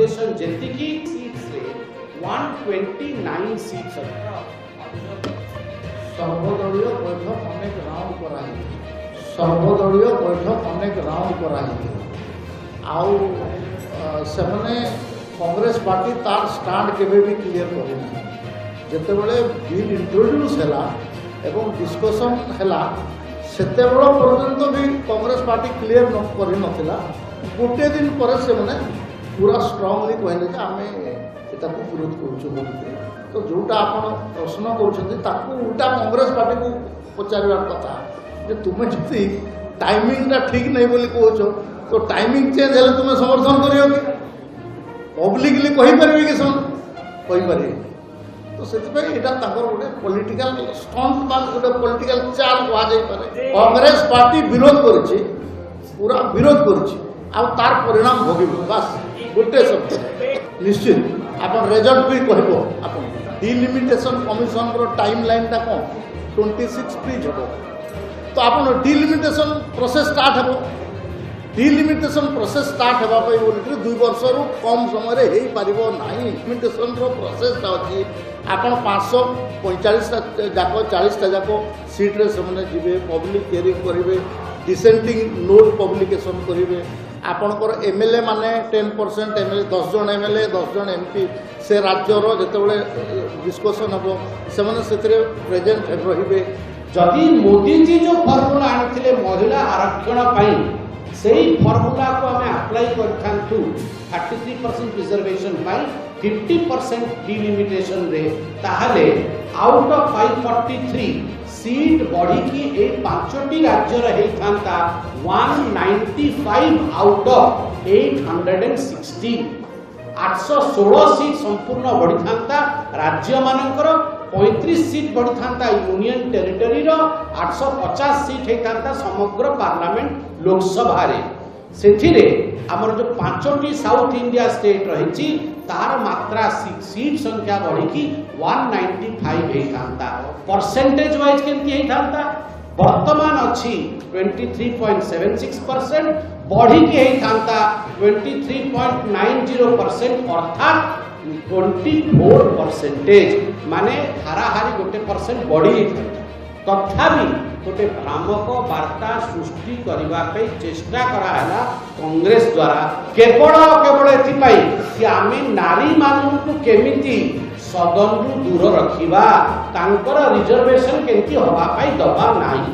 Calculation जेतिकी seats रे 129 seats सर्वदलीय बैठक अनेक राउंड कराई सर्वदलीय बैठक अनेक राउंड कराई आउ सेमने कांग्रेस पार्टी तार स्टांड केबे भी क्लियर करना जेतेबेले बिल इंट्रोड्यूस हैला एवं डिस्कशन हैला सेतेबेल पर्यंत भी कांग्रेस पार्टी क्लियर न करि नथिला गोटे दिन पर से माने पूरा स्ट्रांगली कहले जे आमे एटा को विरोध करूछु बोलते तो जोटा आपण प्रश्न करूछथि ताकू उल्टा कांग्रेस पार्टी को पचारिबार कथा जे तुमे जति टाइमिंग ता ठीक नहीं बोली कहछो तो टाइमिंग चेंज हेले तुमे समर्थन करियो कि पब्लिकली कहि परबे कि कहि परबे तो से गोटे पॉलिटिकल स्टंट बा गोटे पॉलिटिकल चाल कह जाई पारे कांग्रेस पार्टी विरोध करिछि पूरा विरोध करिछि आ तार परिणाम भोगिबो बस गोटे शब्द निश्चित आपण रिजल्ट भी कहबो आपण डिलिमिटेशन कमिशन रो टाइमलाइन ता कोन 26 फ्रीज हबो तो आपण डिलिमिटेशन प्रोसेस स्टार्ट हबो डिलिमिटेशन प्रोसेस स्टार्ट होगा बोलिए 2 वर्ष रु कम समय हो पार ना डिलिमिटेशन प्रोसेस अच्छी आप 545 जाक 40टा जाक सीट्रे से जी पब्लिक हियरिंग करेंगे डिसेंटिंग नोट पब्लिकेशन करेंगे आपणकर एमएलए माने 10% एमएलए 10 जन एमएलए 10 जन एमपी से राज्यर जितेबाला डिस्कसन हम से प्रेजेंट रे जदि मोदी जी जो फर्मुला आनी महिला आरक्षण से फर्मुला को आम अप्लाई करूँ 33% रिजर्वेशन 50% डिलिमिटेशन रे ताहले आउट ऑफ 543 सीट बढ़ी की ए 5टी राज्य रे था 195 आउट ऑफ 860 816 सीट संपूर्ण बढ़ी था राज्य मानकर 35 सीट बढ़ी था यूनियन टेरिटरी रो 850 सीट होता समग्र पार्लियामेंट लोकसभा रे सेथिरे हमर जो 5टी साउथ इंडिया स्टेट रही तार मात्रा सीट संख्या बढ़ी की 195 होता परसेंटेज वाइज केमती होता वर्तमान अच्छी 23.76% बढ़ी की होता 23.90% अर्थात 24% माने हाराहारी गोटे परसेंट बढ़ी तथापि गोटे भ्रामक वार्ता सृष्टि करने चेष्टा कराला कांग्रेस द्वारा केवल एथिपाई कि आमे नारी मानू केमिति सदन दूर रखिबा तांकर रिजर्वेशन केमती हवा पाई दबा नाही।